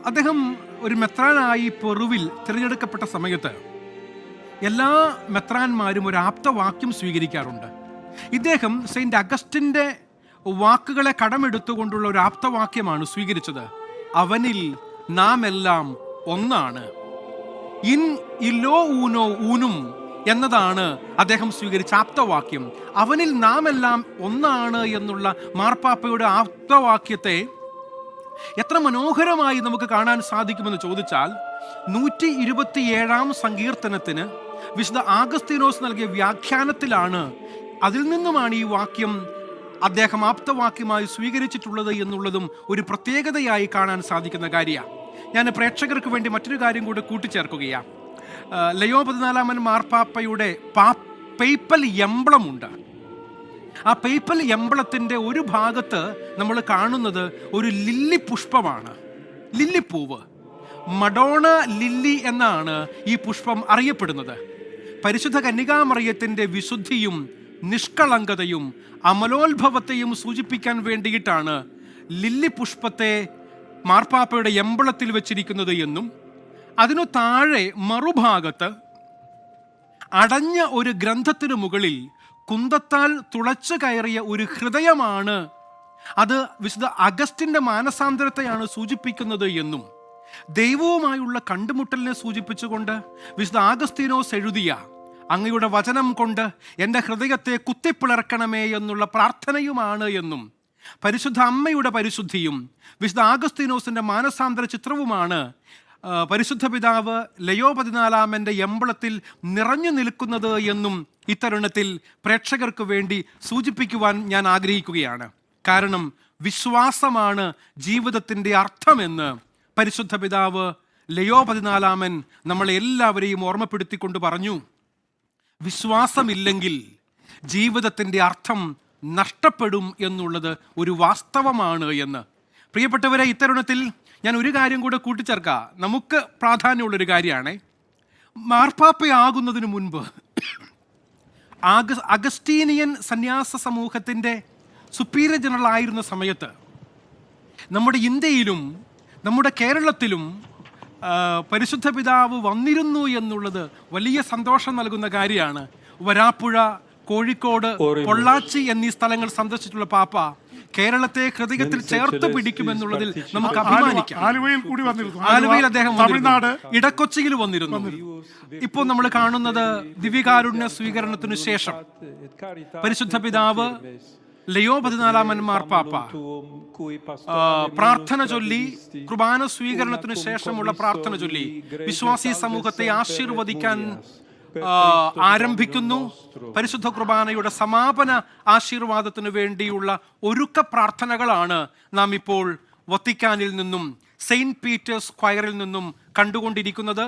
അദ്ദേഹം ഒരു മെത്രാനായി പെറുവിൽ തിരഞ്ഞെടുക്കപ്പെട്ട സമയത്ത് എല്ലാ മെത്രാന്മാരും ഒരു ആപ്തവാക്യം സ്വീകരിക്കാറുണ്ട്. ഇദ്ദേഹം സെയിൻറ്റ് അഗസ്റ്റിൻ്റെ വാക്കുകളെ കടമെടുത്തുകൊണ്ടുള്ള ഒരു ആപ്തവാക്യമാണ് സ്വീകരിച്ചത്. അവനിൽ നാം എല്ലാം ഒന്നാണ്. ഇൻ ഇല്ലോ ഊനോ ഊനും എന്നതാണ് അദ്ദേഹം സ്വീകരിച്ച ആപ്തവാക്യം. അവനിൽ നാം എല്ലാം ഒന്നാണ് എന്നുള്ള മാർപ്പാപ്പയുടെ ആപ്തവാക്യത്തെ എത്ര മനോഹരമായി നമുക്ക് കാണാൻ സാധിക്കുമെന്ന് ചോദിച്ചാൽ 127-ാം സങ്കീർത്തനത്തിന് വിശുദ്ധ ആഗസ്തീനോസ് നൽകിയ വ്യാഖ്യാനത്തിലാണ്, അതിൽ നിന്നുമാണ് ഈ വാക്യം അദ്ദേഹം ആപ്തവാക്യമായി സ്വീകരിച്ചിട്ടുള്ളത് എന്നുള്ളതും ഒരു പ്രത്യേകതയായി കാണാൻ സാധിക്കുന്ന കാര്യമാണ്. ഞാൻ പ്രേക്ഷകർക്ക് വേണ്ടി മറ്റൊരു കാര്യം കൂടി കൂട്ടിച്ചേർക്കുകയാണ്. ലയോ 14 മാർപ്പാപ്പയുടെ പേപ്പൽ എംബ്ലമുണ്ട്. ആ പേപ്പൽ എംബ്ലത്തിൻ്റെ ഒരു ഭാഗത്ത് നമ്മൾ കാണുന്നത് ഒരു ലില്ലി പുഷ്പമാണ്, ലില്ലിപ്പൂവ്. മഡോണ ലില്ലി എന്നാണ് ഈ പുഷ്പം അറിയപ്പെടുന്നത്. പരിശുദ്ധ കന്യകാമറിയത്തിൻ്റെ വിശുദ്ധിയും നിഷ്കളങ്കതയും അമലോത്ഭവത്തെയും സൂചിപ്പിക്കാൻ വേണ്ടിയിട്ടാണ് ലില്ലി പുഷ്പത്തെ മാർപ്പാപ്പയുടെ എംബ്ലത്തിൽ വെച്ചിരിക്കുന്നത് എന്നും അതിനു താഴെ മറുഭാഗത്ത് അടഞ്ഞ ഒരു ഗ്രന്ഥത്തിനു മുകളിൽ കുന്തത്താൽ തുളച്ചു കയറിയ ഒരു ഹൃദയമാണ്, അത് വിശുദ്ധ അഗസ്റ്റിൻ്റെ മാനസാന്തരത്തെയാണ് സൂചിപ്പിക്കുന്നത് എന്നും ദൈവവുമായുള്ള കണ്ടുമുട്ടലിനെ സൂചിപ്പിച്ചുകൊണ്ട് വിശുദ്ധ ആഗസ്തീനോസ് എഴുതിയ അങ്ങയുടെ വചനം കൊണ്ട് എൻ്റെ ഹൃദയത്തെ കുത്തിപ്പിളർക്കണമേ എന്നുള്ള പ്രാർത്ഥനയുമാണ് എന്നും പരിശുദ്ധ അമ്മയുടെ പരിശുദ്ധിയും വിശുദ്ധ ആഗസ്തീനോസിൻ്റെ മാനസാന്തര ചിത്രവുമാണ് പരിശുദ്ധ പിതാവ് ലയോ 14 എംബ്ലത്തിൽ നിറഞ്ഞു നിൽക്കുന്നത് എന്നും ഇത്തരുണത്തിൽ പ്രേക്ഷകർക്ക് വേണ്ടി സൂചിപ്പിക്കുവാൻ ഞാൻ ആഗ്രഹിക്കുകയാണ്. കാരണം വിശ്വാസമാണ് ജീവിതത്തിൻ്റെ അർത്ഥമെന്ന് പരിശുദ്ധ പിതാവ് ലയോ 14 നമ്മളെ എല്ലാവരെയും ഓർമ്മപ്പെടുത്തിക്കൊണ്ട് പറഞ്ഞു. വിശ്വാസമില്ലെങ്കിൽ ജീവിതത്തിൻ്റെ അർത്ഥം നഷ്ടപ്പെടും എന്നുള്ളത് ഒരു വാസ്തവമാണ് എന്ന്. പ്രിയപ്പെട്ടവരെ, ഇത്തരുണത്തിൽ ഞാൻ ഒരു കാര്യം കൂടെ കൂട്ടിച്ചേർക്കാം. നമുക്ക് പ്രാധാന്യമുള്ളൊരു കാര്യമാണ്, മാർപ്പാപ്പയാകുന്നതിന് മുൻപ് അഗസ്റ്റീനിയൻ സന്യാസ സമൂഹത്തിൻ്റെ സുപ്പീരിയർ ജനറൽ ആയിരുന്ന സമയത്ത് നമ്മുടെ ഇന്ത്യയിലും നമ്മുടെ കേരളത്തിലും പരിശുദ്ധ പിതാവ് വന്നിരുന്നു എന്നുള്ളത് വലിയ സന്തോഷം നൽകുന്ന കാര്യമാണ്. വരാപ്പുഴ, കോഴിക്കോട്, പൊള്ളാച്ചി എന്നീ സ്ഥലങ്ങൾ സന്ദർശിച്ചിട്ടുള്ള പാപ്പ കേരളത്തെ ഹൃദയത്തിൽ ചേർത്ത് പിടിക്കുമെന്നുള്ളതിൽ നമുക്ക് അഭിമാനിക്കാം. ആലുവയിൽ അദ്ദേഹം തമിഴ്നാട് ഇടക്കൊച്ചിയിൽ വന്നിരുന്നു. ഇപ്പോൾ നമ്മൾ കാണുന്നത് ദിവ്യകാരുണ്യ സ്വീകരണത്തിനു ശേഷം പരിശുദ്ധ പിതാവ് ലയോ 14 മാർപ്പാപ്പ പ്രാർത്ഥന ചൊല്ലി, കുർബാന സ്വീകരണത്തിനു ശേഷമുള്ള പ്രാർത്ഥന ചൊല്ലി വിശ്വാസി സമൂഹത്തെ ആശീർവദിക്കാൻ ആരംഭിക്കുന്നു. പരിശുദ്ധ കുർബാനയുടെ സമാപന ആശീർവാദത്തിന് വേണ്ടിയുള്ള ഒരുക്ക പ്രാർത്ഥനകളാണ് നാം ഇപ്പോൾ വത്തിക്കാനിൽ നിന്നും സെയിന്റ് പീറ്റേഴ്സ് സ്ക്വയറിൽ നിന്നും കണ്ടുകൊണ്ടിരിക്കുന്നത്.